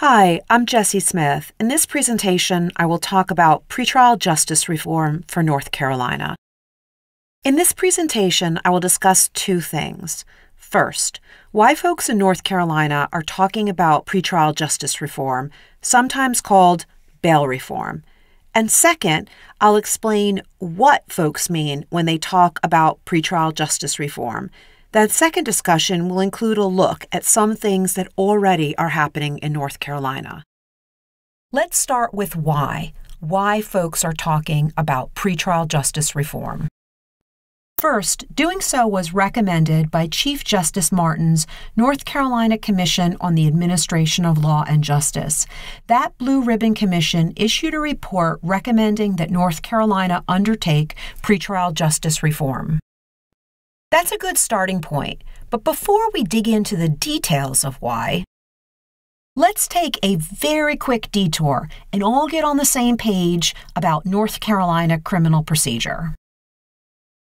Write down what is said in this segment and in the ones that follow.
Hi, I'm Jessie Smith. In this presentation, I will talk about pretrial justice reform for North Carolina. In this presentation, I will discuss two things. First, why folks in North Carolina are talking about pretrial justice reform, sometimes called bail reform. And second, I'll explain what folks mean when they talk about pretrial justice reform. That second discussion will include a look at some things that already are happening in North Carolina. Let's start with why folks are talking about pretrial justice reform. First, doing so was recommended by Chief Justice Martin's North Carolina Commission on the Administration of Law and Justice. That Blue Ribbon Commission issued a report recommending that North Carolina undertake pretrial justice reform. That's a good starting point, but before we dig into the details of why, let's take a very quick detour and all get on the same page about North Carolina criminal procedure.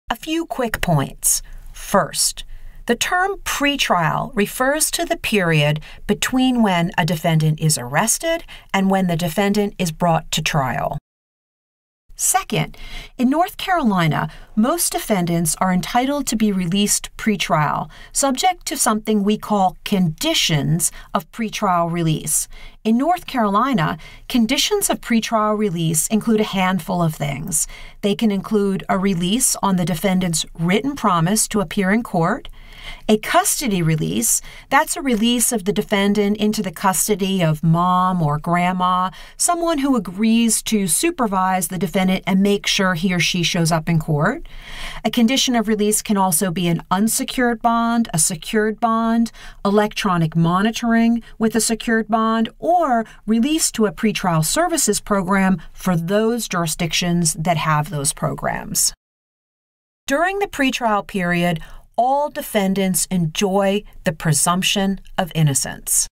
A few quick points. First, the term pretrial refers to the period between when a defendant is arrested and when the defendant is brought to trial. Second, in North Carolina, most defendants are entitled to be released pretrial, subject to something we call conditions of pretrial release. In North Carolina, conditions of pretrial release include a handful of things. They can include a release on the defendant's written promise to appear in court, a custody release, that's a release of the defendant into the custody of mom or grandma, someone who agrees to supervise the defendant and make sure he or she shows up in court. A condition of release can also be an unsecured bond, a secured bond, electronic monitoring with a secured bond, or release to a pretrial services program for those jurisdictions that have those programs. During the pretrial period, all defendants enjoy the presumption of innocence.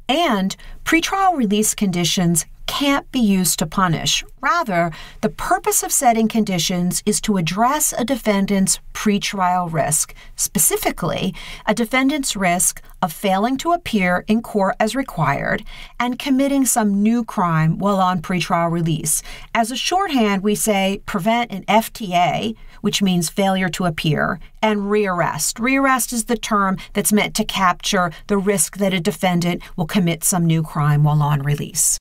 And pretrial release conditions can't be used to punish. Rather, the purpose of setting conditions is to address a defendant's pretrial risk, specifically a defendant's risk of failing to appear in court as required and committing some new crime while on pretrial release. As a shorthand, we say prevent an FTA, which means failure to appear, and rearrest. Rearrest is the term that's meant to capture the risk that a defendant will commit some new crime while on release.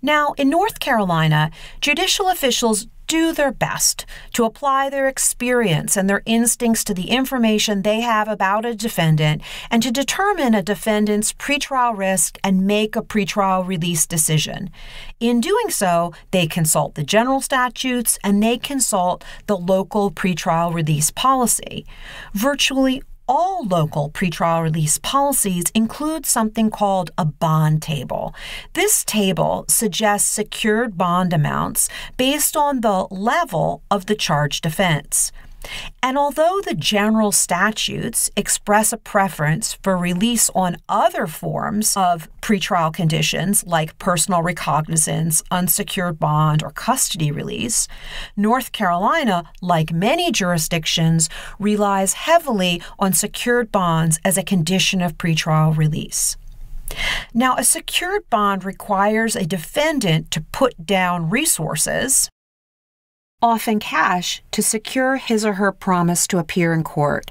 Now, in North Carolina, judicial officials do their best to apply their experience and their instincts to the information they have about a defendant and to determine a defendant's pretrial risk and make a pretrial release decision. In doing so, they consult the general statutes and they consult the local pretrial release policy. Virtually all local pretrial release policies include something called a bond table. This table suggests secured bond amounts based on the level of the charged offense. And although the general statutes express a preference for release on other forms of pretrial conditions like personal recognizance, unsecured bond, or custody release, North Carolina, like many jurisdictions, relies heavily on secured bonds as a condition of pretrial release. Now, a secured bond requires a defendant to put down resources, often cash, to secure his or her promise to appear in court.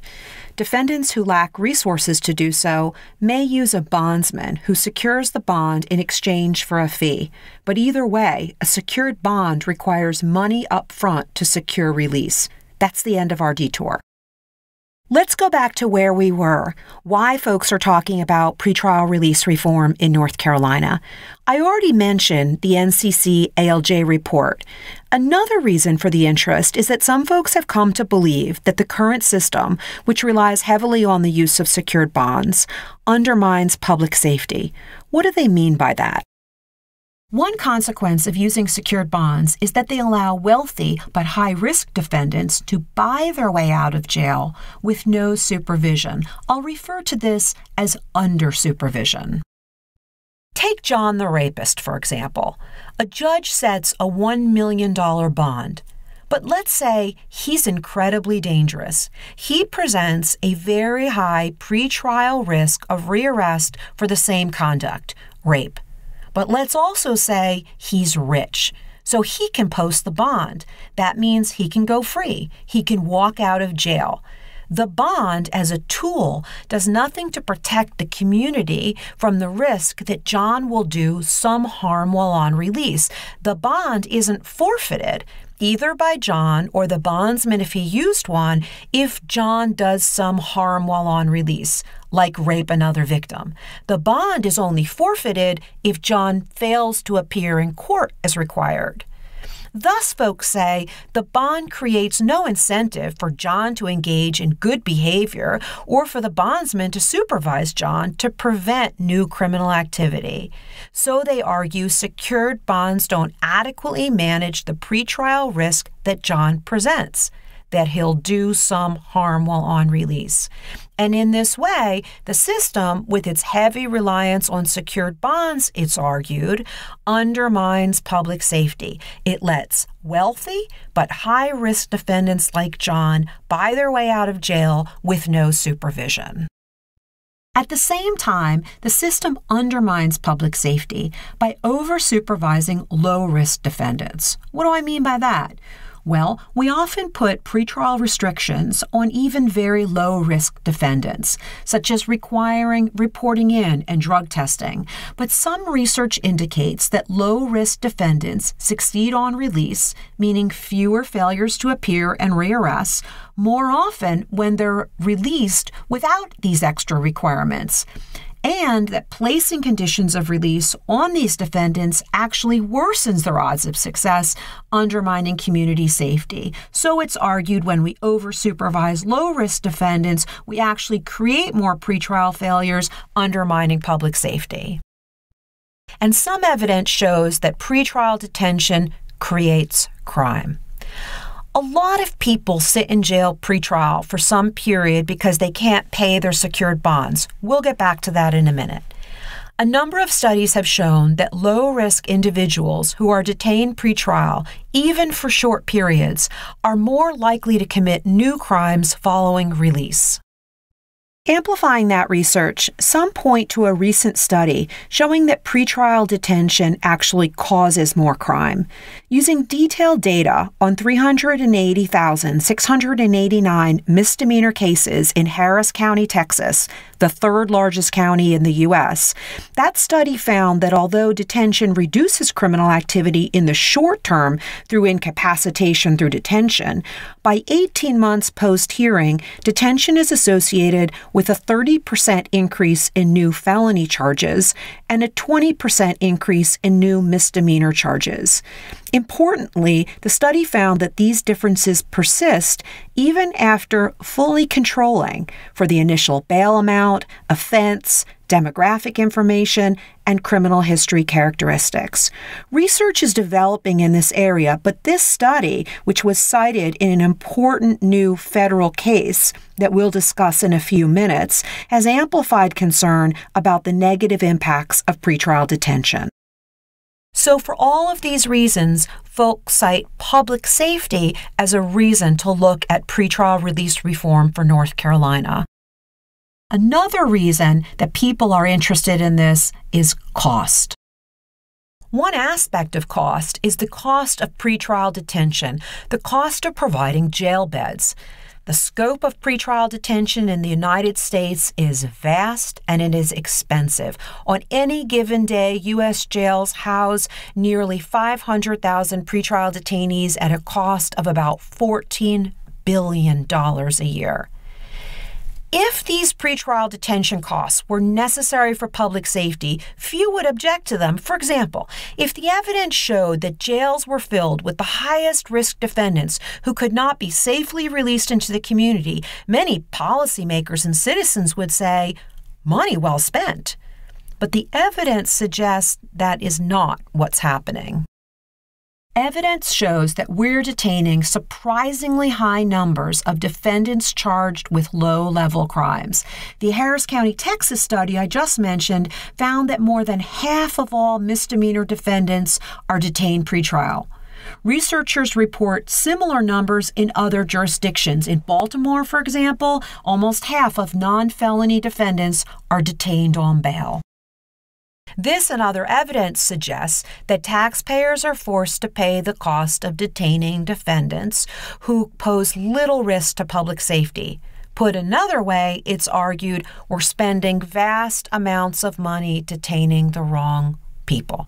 Defendants who lack resources to do so may use a bondsman who secures the bond in exchange for a fee. But either way, a secured bond requires money up front to secure release. That's the end of our detour. Let's go back to where we were, why folks are talking about pretrial release reform in North Carolina. I already mentioned the NCC ALJ report. Another reason for the interest is that some folks have come to believe that the current system, which relies heavily on the use of secured bonds, undermines public safety. What do they mean by that? One consequence of using secured bonds is that they allow wealthy but high-risk defendants to buy their way out of jail with no supervision. I'll refer to this as under supervision. Take John the rapist, for example. A judge sets a $1 million bond, But let's say he's incredibly dangerous. He presents a very high pretrial risk of rearrest for the same conduct, rape. But let's also say he's rich, so he can post the bond. That means he can go free. He can walk out of jail. The bond, as a tool, does nothing to protect the community from the risk that John will do some harm while on release. The bond isn't forfeited, either by John or the bondsman if he used one, if John does some harm while on release, like rape another victim. The bond is only forfeited if John fails to appear in court as required. Thus, folks say, the bond creates no incentive for John to engage in good behavior or for the bondsman to supervise John to prevent new criminal activity. So they argue secured bonds don't adequately manage the pretrial risk that John presents, that he'll do some harm while on release. And in this way, the system, with its heavy reliance on secured bonds, it's argued, undermines public safety. It lets wealthy but high-risk defendants like John buy their way out of jail with no supervision. At the same time, the system undermines public safety by over-supervising low-risk defendants. What do I mean by that? Well, we often put pretrial restrictions on even very low-risk defendants, such as requiring reporting in and drug testing. But some research indicates that low-risk defendants succeed on release, meaning fewer failures to appear and rearrests, more often when they're released without these extra requirements. And that placing conditions of release on these defendants actually worsens their odds of success, undermining community safety. So it's argued when we over-supervise low-risk defendants, we actually create more pretrial failures, undermining public safety. And some evidence shows that pretrial detention creates crime. A lot of people sit in jail pretrial for some period because they can't pay their secured bonds. We'll get back to that in a minute. A number of studies have shown that low-risk individuals who are detained pretrial, even for short periods, are more likely to commit new crimes following release. Amplifying that research, some point to a recent study showing that pretrial detention actually causes more crime. Using detailed data on 380,689 misdemeanor cases in Harris County, Texas, the third largest county in the U.S., that study found that although detention reduces criminal activity in the short term through incapacitation through detention, by 18 months post-hearing, detention is associated with a 30% increase in new felony charges and a 20% increase in new misdemeanor charges. Importantly, the study found that these differences persist even after fully controlling for the initial bail amount, offense, demographic information, and criminal history characteristics. Research is developing in this area, but this study, which was cited in an important new federal case that we'll discuss in a few minutes, has amplified concern about the negative impacts of pretrial detention. So for all of these reasons, folks cite public safety as a reason to look at pretrial release reform for North Carolina. Another reason that people are interested in this is cost. One aspect of cost is the cost of pretrial detention, the cost of providing jail beds. The scope of pretrial detention in the United States is vast and it is expensive. On any given day, U.S. jails house nearly 500,000 pretrial detainees at a cost of about $14 billion a year. If these pretrial detention costs were necessary for public safety, few would object to them. For example, if the evidence showed that jails were filled with the highest risk defendants who could not be safely released into the community, many policymakers and citizens would say, money well spent. But the evidence suggests that is not what's happening. Evidence shows that we're detaining surprisingly high numbers of defendants charged with low-level crimes. The Harris County, Texas study I just mentioned found that more than half of all misdemeanor defendants are detained pretrial. Researchers report similar numbers in other jurisdictions. In Baltimore, for example, almost half of non-felony defendants are detained on bail. This and other evidence suggests that taxpayers are forced to pay the cost of detaining defendants who pose little risk to public safety. Put another way, it's argued we're spending vast amounts of money detaining the wrong people.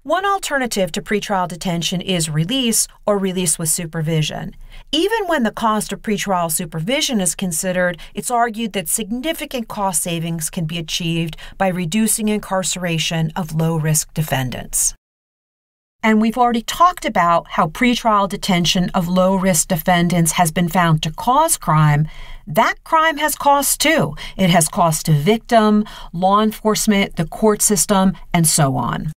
One alternative to pretrial detention is release or release with supervision. Even when the cost of pretrial supervision is considered, it's argued that significant cost savings can be achieved by reducing incarceration of low-risk defendants. And we've already talked about how pretrial detention of low-risk defendants has been found to cause crime. That crime has costs too. It has cost to victim, law enforcement, the court system, and so on.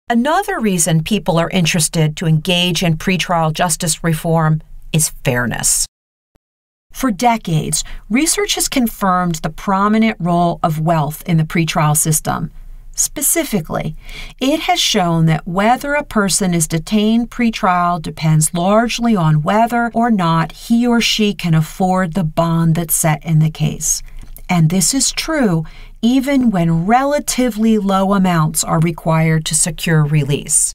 Another reason people are interested to engage in pretrial justice reform is fairness. For decades, research has confirmed the prominent role of wealth in the pretrial system. Specifically, it has shown that whether a person is detained pretrial depends largely on whether or not he or she can afford the bond that's set in the case. And this is true even when relatively low amounts are required to secure release.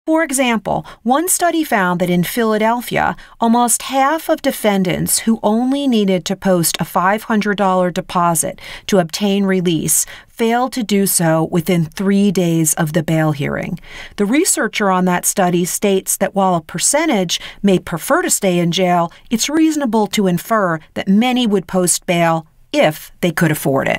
For example, one study found that in Philadelphia, almost half of defendants who only needed to post a $500 deposit to obtain release failed to do so within 3 days of the bail hearing. The researcher on that study states that while a percentage may prefer to stay in jail, it's reasonable to infer that many would post bail if they could afford it.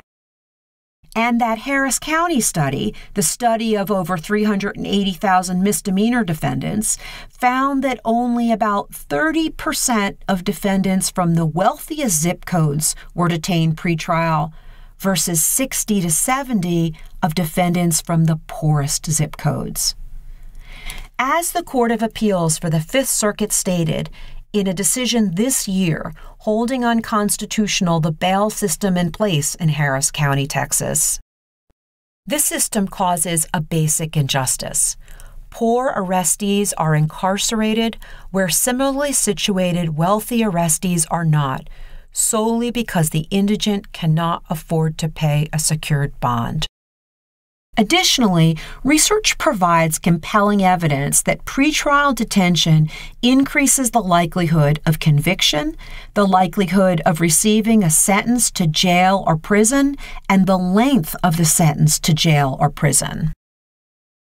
And that Harris County study, the study of over 380,000 misdemeanor defendants, found that only about 30% of defendants from the wealthiest zip codes were detained pretrial versus 60 to 70 of defendants from the poorest zip codes. As the Court of Appeals for the Fifth Circuit stated, in a decision this year holding unconstitutional the bail system in place in Harris County, Texas. This system causes a basic injustice. Poor arrestees are incarcerated where similarly situated wealthy arrestees are not, solely because the indigent cannot afford to pay a secured bond. Additionally, research provides compelling evidence that pretrial detention increases the likelihood of conviction, the likelihood of receiving a sentence to jail or prison, and the length of the sentence to jail or prison.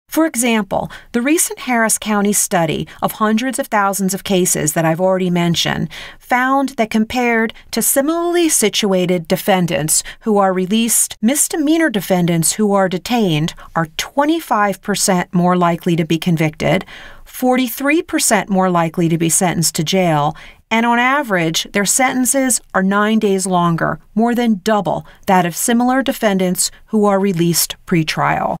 For example, the recent Harris County study of hundreds of thousands of cases that I've already mentioned found that compared to similarly situated defendants who are released, misdemeanor defendants who are detained are 25% more likely to be convicted, 43% more likely to be sentenced to jail, and on average, their sentences are 9 days longer, more than double that of similar defendants who are released pretrial.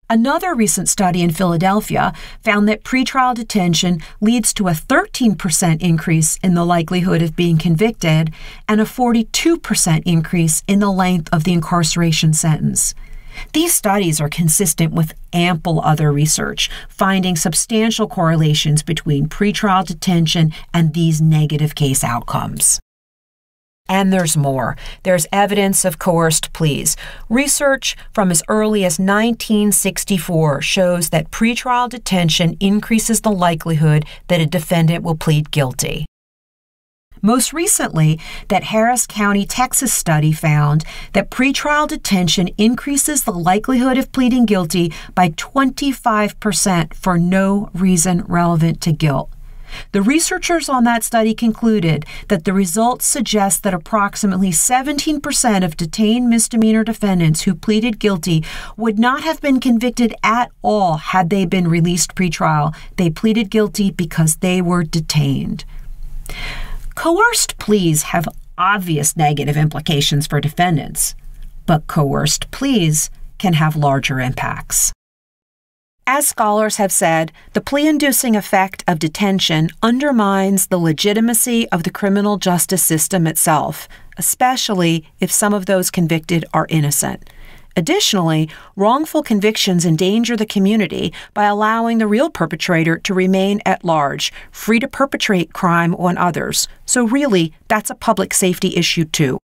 Another recent study in Philadelphia found that pretrial detention leads to a 13% increase in the likelihood of being convicted and a 42% increase in the length of the incarceration sentence. These studies are consistent with ample other research, finding substantial correlations between pretrial detention and these negative case outcomes. And there's more. There's evidence of coerced pleas. Research from as early as 1964 shows that pretrial detention increases the likelihood that a defendant will plead guilty. Most recently, that Harris County, Texas study found that pretrial detention increases the likelihood of pleading guilty by 25% for no reason relevant to guilt. The researchers on that study concluded that the results suggest that approximately 17% of detained misdemeanor defendants who pleaded guilty would not have been convicted at all had they been released pretrial. They pleaded guilty because they were detained. Coerced pleas have obvious negative implications for defendants, but coerced pleas can have larger impacts. As scholars have said, the plea-inducing effect of detention undermines the legitimacy of the criminal justice system itself, especially if some of those convicted are innocent. Additionally, wrongful convictions endanger the community by allowing the real perpetrator to remain at large, free to perpetrate crime on others. So really, that's a public safety issue too.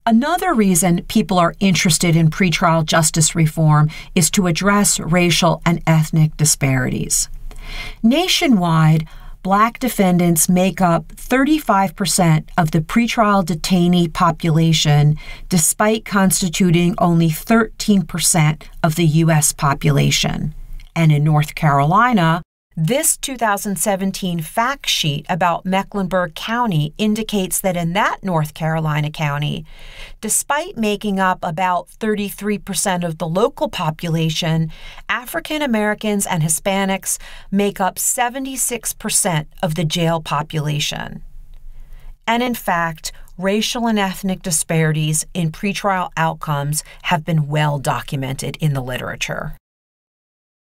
Another reason people are interested in pretrial justice reform is to address racial and ethnic disparities. Nationwide, Black defendants make up 35% of the pretrial detainee population, despite constituting only 13% of the U.S. population. And in North Carolina, this 2017 fact sheet about Mecklenburg County indicates that in that North Carolina county, despite making up about 33% of the local population, African Americans and Hispanics make up 76% of the jail population. And in fact, racial and ethnic disparities in pretrial outcomes have been well documented in the literature.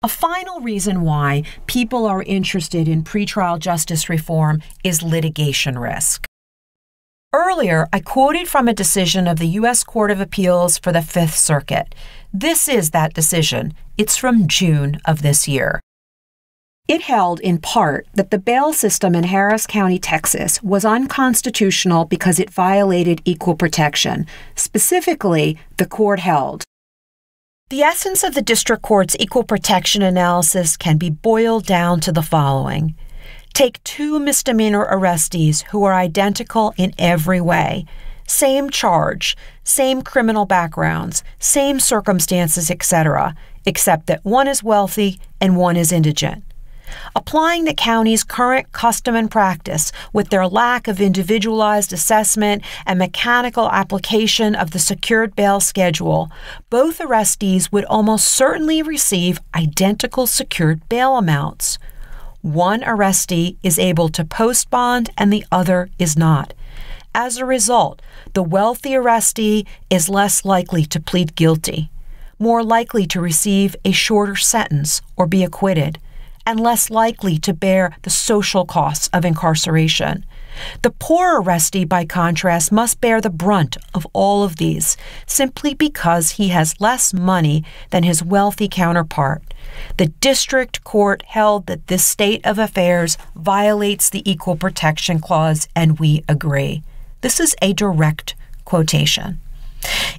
A final reason why people are interested in pretrial justice reform is litigation risk. Earlier, I quoted from a decision of the U.S. Court of Appeals for the Fifth Circuit. This is that decision. It's from June of this year. It held, in part, that the bail system in Harris County, Texas, was unconstitutional because it violated equal protection. Specifically, the court held, the essence of the district court's equal protection analysis can be boiled down to the following. Take two misdemeanor arrestees who are identical in every way. Same charge, same criminal backgrounds, same circumstances, etc., except that one is wealthy and one is indigent. Applying the county's current custom and practice with their lack of individualized assessment and mechanical application of the secured bail schedule, both arrestees would almost certainly receive identical secured bail amounts. One arrestee is able to post bond and the other is not. As a result, the wealthy arrestee is less likely to plead guilty, more likely to receive a shorter sentence or be acquitted, and less likely to bear the social costs of incarceration. The poor arrestee, by contrast, must bear the brunt of all of these, simply because he has less money than his wealthy counterpart. The district court held that this state of affairs violates the Equal Protection Clause, and we agree. This is a direct quotation.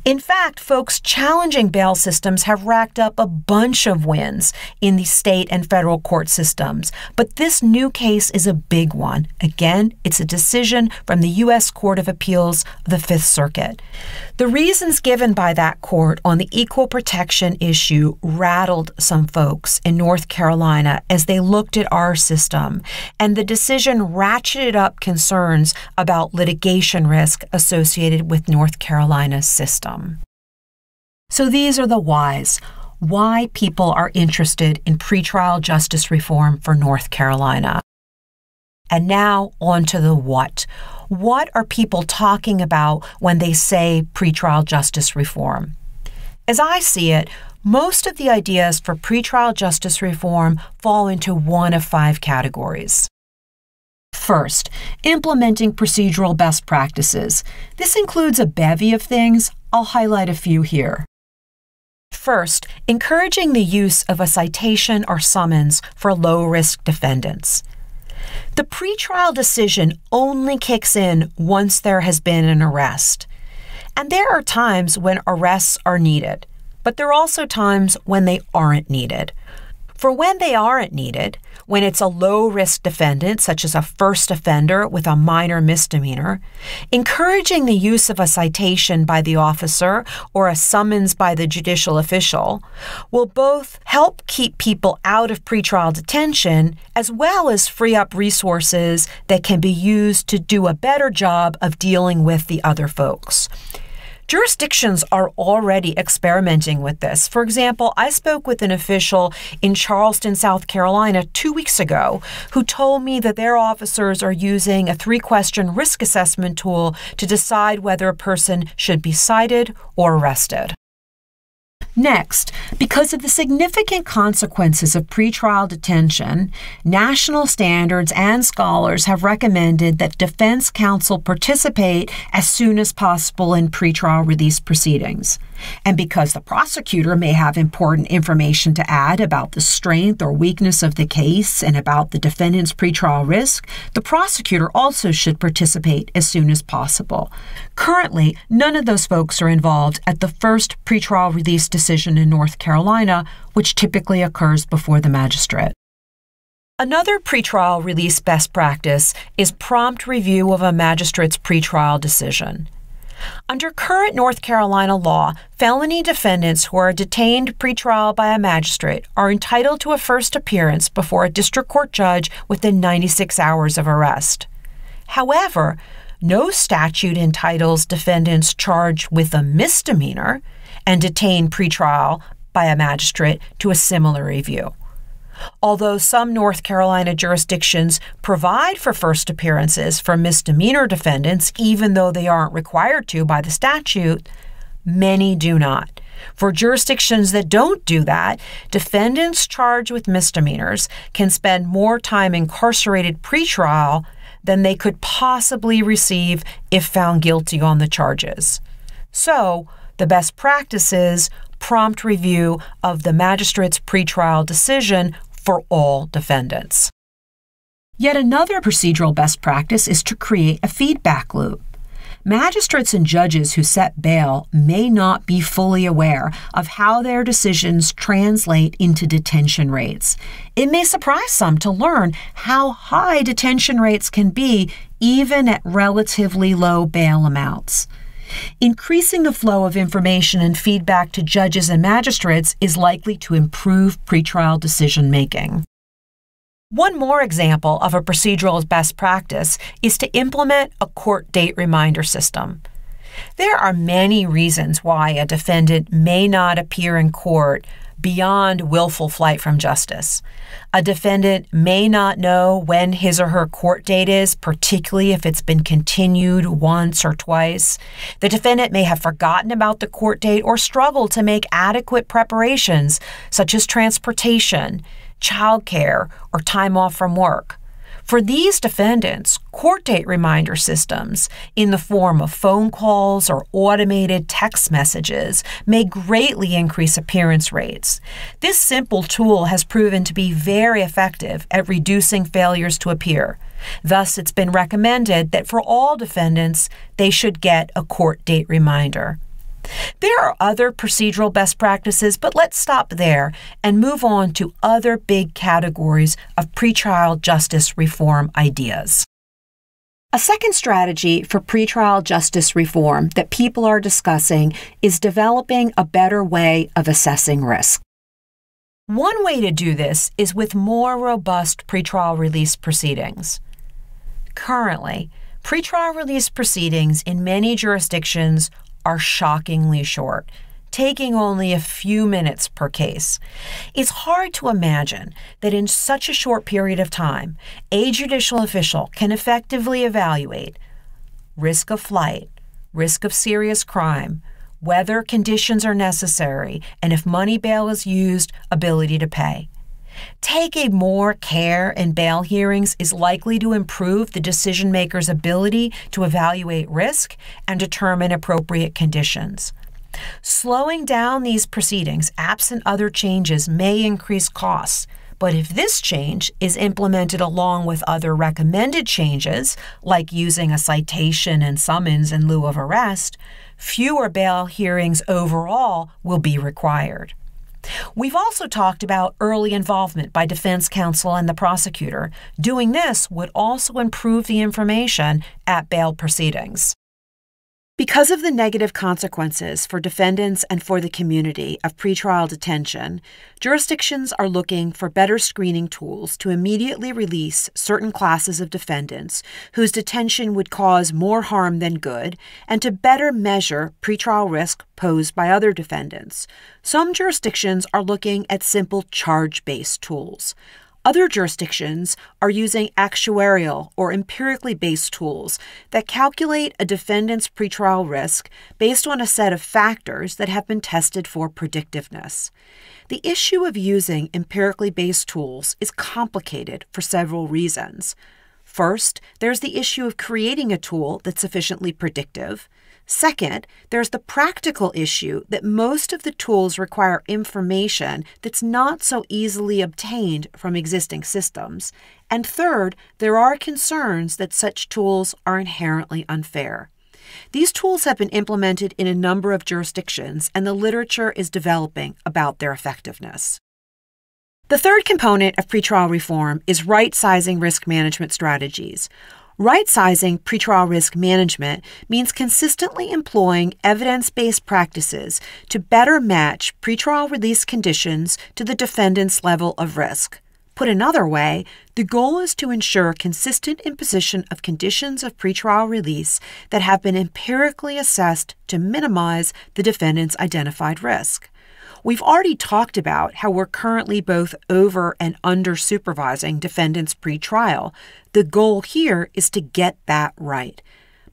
In fact, folks challenging bail systems have racked up a bunch of wins in the state and federal court systems, but this new case is a big one. Again, it's a decision from the U.S. Court of Appeals of the Fifth Circuit. The reasons given by that court on the equal protection issue rattled some folks in North Carolina as they looked at our system, and the decision ratcheted up concerns about litigation risk associated with North Carolina's system. So these are the whys. Why people are interested in pretrial justice reform for North Carolina. And now on to the what. What are people talking about when they say pretrial justice reform? As I see it, most of the ideas for pretrial justice reform fall into one of 5 categories. First, implementing procedural best practices. This includes a bevy of things. I'll highlight a few here. First, encouraging the use of a citation or summons for low-risk defendants. The pretrial decision only kicks in once there has been an arrest. And there are times when arrests are needed, but there are also times when they aren't needed. For when they aren't needed, when it's a low-risk defendant, such as a first offender with a minor misdemeanor, encouraging the use of a citation by the officer or a summons by the judicial official will both help keep people out of pretrial detention as well as free up resources that can be used to do a better job of dealing with the other folks. Jurisdictions are already experimenting with this. For example, I spoke with an official in Charleston, South Carolina 2 weeks ago who told me that their officers are using a 3-question risk assessment tool to decide whether a person should be cited or arrested. Next, because of the significant consequences of pretrial detention, national standards and scholars have recommended that defense counsel participate as soon as possible in pretrial release proceedings. And because the prosecutor may have important information to add about the strength or weakness of the case and about the defendant's pretrial risk, the prosecutor also should participate as soon as possible. Currently, none of those folks are involved at the first pretrial release decision in North Carolina, which typically occurs before the magistrate. Another pretrial release best practice is prompt review of a magistrate's pretrial decision. Under current North Carolina law, felony defendants who are detained pretrial by a magistrate are entitled to a first appearance before a district court judge within 96 hours of arrest. However, no statute entitles defendants charged with a misdemeanor and detained pretrial by a magistrate to a similar review. Although some North Carolina jurisdictions provide for first appearances for misdemeanor defendants, even though they aren't required to by the statute, many do not. For jurisdictions that don't do that, defendants charged with misdemeanors can spend more time incarcerated pretrial than they could possibly receive if found guilty on the charges. So, the best practice is prompt review of the magistrate's pretrial decision for all defendants. Yet another procedural best practice is to create a feedback loop. Magistrates and judges who set bail may not be fully aware of how their decisions translate into detention rates. It may surprise some to learn how high detention rates can be even at relatively low bail amounts. Increasing the flow of information and feedback to judges and magistrates is likely to improve pretrial decision-making. One more example of a procedural best practice is to implement a court date reminder system. There are many reasons why a defendant may not appear in court beyond willful flight from justice. A defendant may not know when his or her court date is, particularly if it's been continued once or twice. The defendant may have forgotten about the court date or struggle to make adequate preparations, such as transportation, childcare, or time off from work. For these defendants, court date reminder systems in the form of phone calls or automated text messages may greatly increase appearance rates. This simple tool has proven to be very effective at reducing failures to appear. Thus, it's been recommended that for all defendants, they should get a court date reminder. There are other procedural best practices, but let's stop there and move on to other big categories of pretrial justice reform ideas. A second strategy for pretrial justice reform that people are discussing is developing a better way of assessing risk. One way to do this is with more robust pretrial release proceedings. Currently, pretrial release proceedings in many jurisdictions are shockingly short, taking only a few minutes per case. It's hard to imagine that in such a short period of time, a judicial official can effectively evaluate risk of flight, risk of serious crime, whether conditions are necessary, and if money bail is used, ability to pay. Taking more care in bail hearings is likely to improve the decision-maker's ability to evaluate risk and determine appropriate conditions. Slowing down these proceedings, absent other changes, may increase costs, but if this change is implemented along with other recommended changes, like using a citation and summons in lieu of arrest, fewer bail hearings overall will be required. We've also talked about early involvement by defense counsel and the prosecutor. Doing this would also improve the information at bail proceedings. Because of the negative consequences for defendants and for the community of pretrial detention, jurisdictions are looking for better screening tools to immediately release certain classes of defendants whose detention would cause more harm than good, and to better measure pretrial risk posed by other defendants. Some jurisdictions are looking at simple charge-based tools. Other jurisdictions are using actuarial or empirically based tools that calculate a defendant's pretrial risk based on a set of factors that have been tested for predictiveness. The issue of using empirically based tools is complicated for several reasons. First, there's the issue of creating a tool that's sufficiently predictive. Second, there's the practical issue that most of the tools require information that's not so easily obtained from existing systems. And third, there are concerns that such tools are inherently unfair. These tools have been implemented in a number of jurisdictions, and the literature is developing about their effectiveness. The third component of pretrial reform is right-sizing risk management strategies. Right-sizing pretrial risk management means consistently employing evidence-based practices to better match pretrial release conditions to the defendant's level of risk. Put another way, the goal is to ensure consistent imposition of conditions of pretrial release that have been empirically assessed to minimize the defendant's identified risk. We've already talked about how we're currently both over and under supervising defendants pretrial. The goal here is to get that right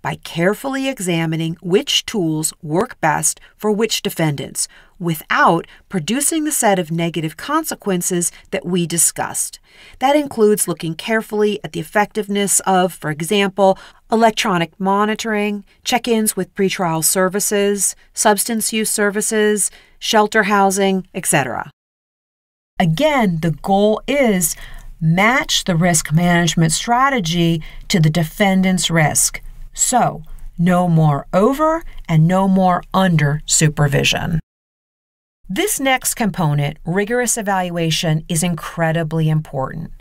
by carefully examining which tools work best for which defendants without producing the set of negative consequences that we discussed. That includes looking carefully at the effectiveness of, for example, electronic monitoring, check-ins with pretrial services, substance use services, shelter housing, etc. Again, the goal is match the risk management strategy to the defendant's risk. So, no more over and no more under supervision. This next component, rigorous evaluation, is incredibly important.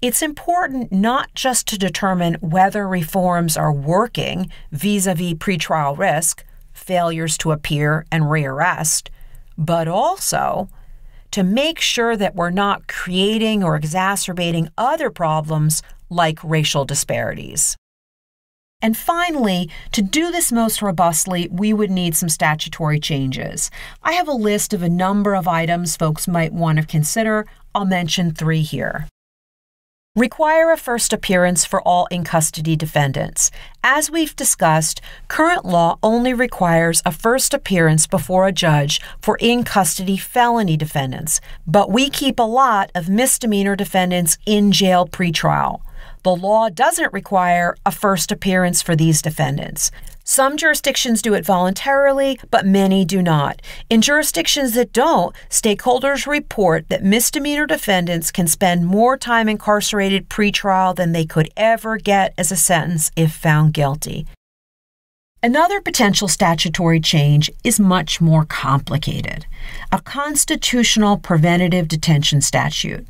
It's important not just to determine whether reforms are working vis-a-vis pretrial risk, failures to appear and rearrest, but also to make sure that we're not creating or exacerbating other problems like racial disparities. And finally, to do this most robustly, we would need some statutory changes. I have a list of a number of items folks might want to consider. I'll mention 3 here. Require a first appearance for all in-custody defendants. As we've discussed, current law only requires a first appearance before a judge for in-custody felony defendants, but we keep a lot of misdemeanor defendants in jail pretrial. The law doesn't require a first appearance for these defendants. Some jurisdictions do it voluntarily, but many do not. In jurisdictions that don't, stakeholders report that misdemeanor defendants can spend more time incarcerated pretrial than they could ever get as a sentence if found guilty. Another potential statutory change is much more complicated: a constitutional preventative detention statute.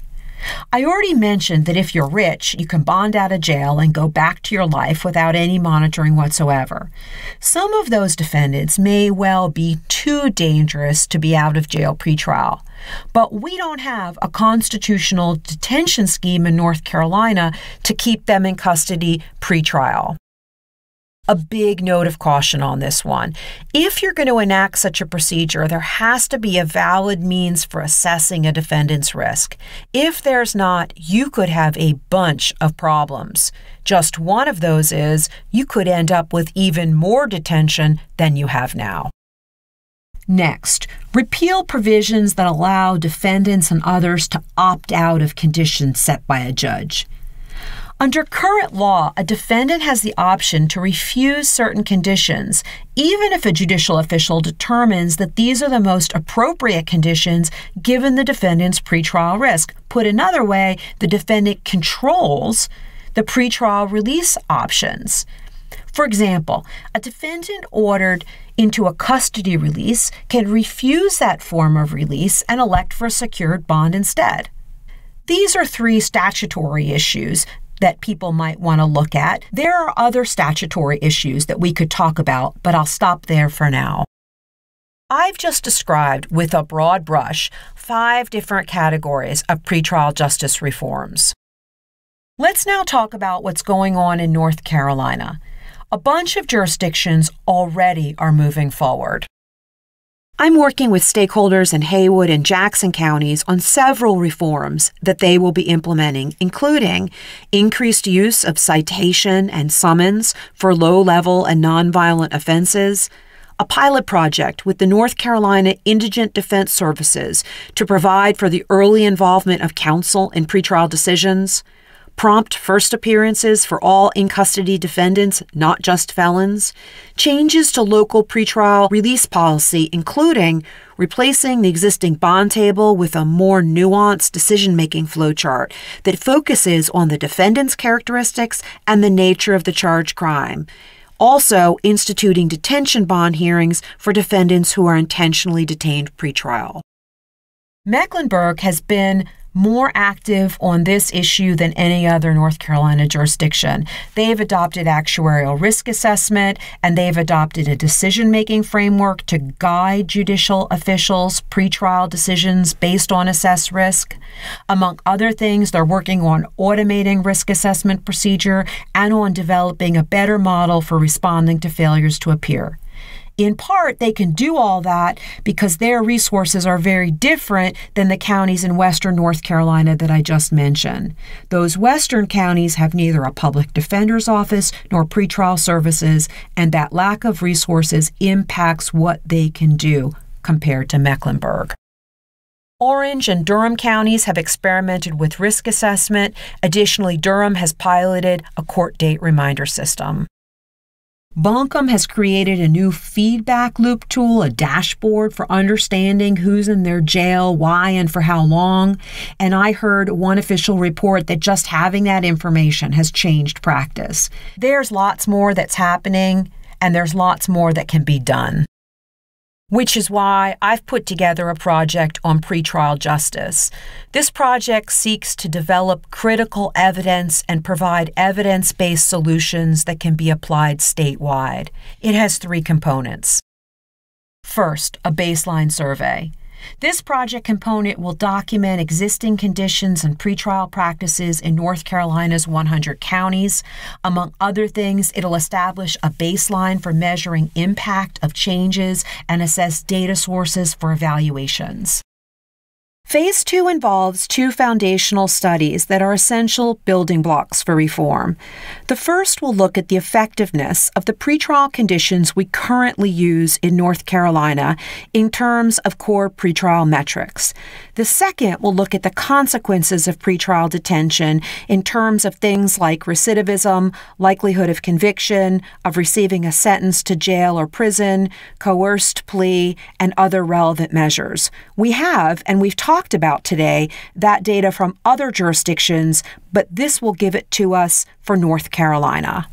I already mentioned that if you're rich, you can bond out of jail and go back to your life without any monitoring whatsoever. Some of those defendants may well be too dangerous to be out of jail pretrial, but we don't have a constitutional detention scheme in North Carolina to keep them in custody pretrial. A big note of caution on this one. If you're going to enact such a procedure, there has to be a valid means for assessing a defendant's risk. If there's not, you could have a bunch of problems. Just one of those is you could end up with even more detention than you have now. Next, repeal provisions that allow defendants and others to opt out of conditions set by a judge. Under current law, a defendant has the option to refuse certain conditions, even if a judicial official determines that these are the most appropriate conditions given the defendant's pretrial risk. Put another way, the defendant controls the pretrial release options. For example, a defendant ordered into a custody release can refuse that form of release and elect for a secured bond instead. These are 3 statutory issues that people might want to look at. There are other statutory issues that we could talk about, but I'll stop there for now. I've just described, with a broad brush, 5 different categories of pretrial justice reforms. Let's now talk about what's going on in North Carolina. A bunch of jurisdictions already are moving forward. I'm working with stakeholders in Haywood and Jackson counties on several reforms that they will be implementing, including increased use of citation and summons for low-level and nonviolent offenses, a pilot project with the North Carolina Indigent Defense Services to provide for the early involvement of counsel in pretrial decisions, prompt first appearances for all in-custody defendants, not just felons, changes to local pretrial release policy, including replacing the existing bond table with a more nuanced decision-making flowchart that focuses on the defendant's characteristics and the nature of the charged crime. Also, instituting detention bond hearings for defendants who are intentionally detained pretrial. Mecklenburg has been more active on this issue than any other North Carolina jurisdiction. They've adopted actuarial risk assessment, and they've adopted a decision-making framework to guide judicial officials' pretrial decisions based on assessed risk. Among other things, they're working on automating risk assessment procedure and on developing a better model for responding to failures to appear. In part, they can do all that because their resources are very different than the counties in western North Carolina that I just mentioned. Those western counties have neither a public defender's office nor pretrial services, and that lack of resources impacts what they can do compared to Mecklenburg. Orange and Durham counties have experimented with risk assessment. Additionally, Durham has piloted a court date reminder system. Buncombe has created a new feedback loop tool, a dashboard for understanding who's in their jail, why, and for how long. And I heard one official report that just having that information has changed practice. There's lots more that's happening, and there's lots more that can be done. Which is why I've put together a project on pretrial justice. This project seeks to develop critical evidence and provide evidence-based solutions that can be applied statewide. It has 3 components. First, a baseline survey. This project component will document existing conditions and pretrial practices in North Carolina's 100 counties. Among other things, it'll establish a baseline for measuring impact of changes and assess data sources for evaluations. Phase 2 involves 2 foundational studies that are essential building blocks for reform. The first will look at the effectiveness of the pretrial conditions we currently use in North Carolina in terms of core pretrial metrics. The second will look at the consequences of pretrial detention in terms of things like recidivism, likelihood of conviction, of receiving a sentence to jail or prison, coerced plea, and other relevant measures. We have, and we've talked about today, that data from other jurisdictions, but this will give it to us for North Carolina.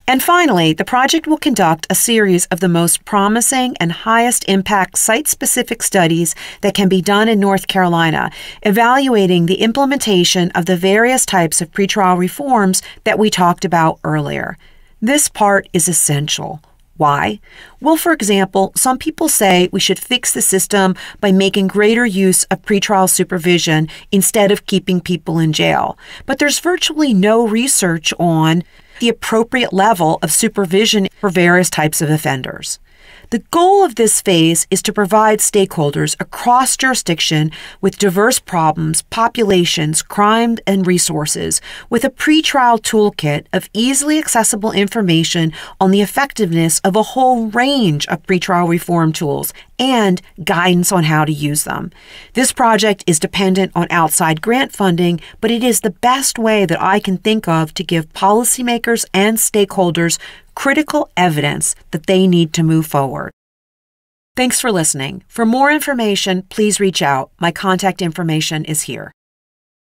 And finally, the project will conduct a series of the most promising and highest impact site-specific studies that can be done in North Carolina, evaluating the implementation of the various types of pretrial reforms that we talked about earlier. This part is essential. Why? Well, for example, some people say we should fix the system by making greater use of pretrial supervision instead of keeping people in jail. But there's virtually no research on the appropriate level of supervision for various types of offenders. The goal of this phase is to provide stakeholders across jurisdiction with diverse problems, populations, crime, and resources with a pretrial toolkit of easily accessible information on the effectiveness of a whole range of pretrial reform tools and guidance on how to use them. This project is dependent on outside grant funding, but it is the best way that I can think of to give policymakers and stakeholders critical evidence that they need to move forward. Thanks for listening. For more information, please reach out. My contact information is here.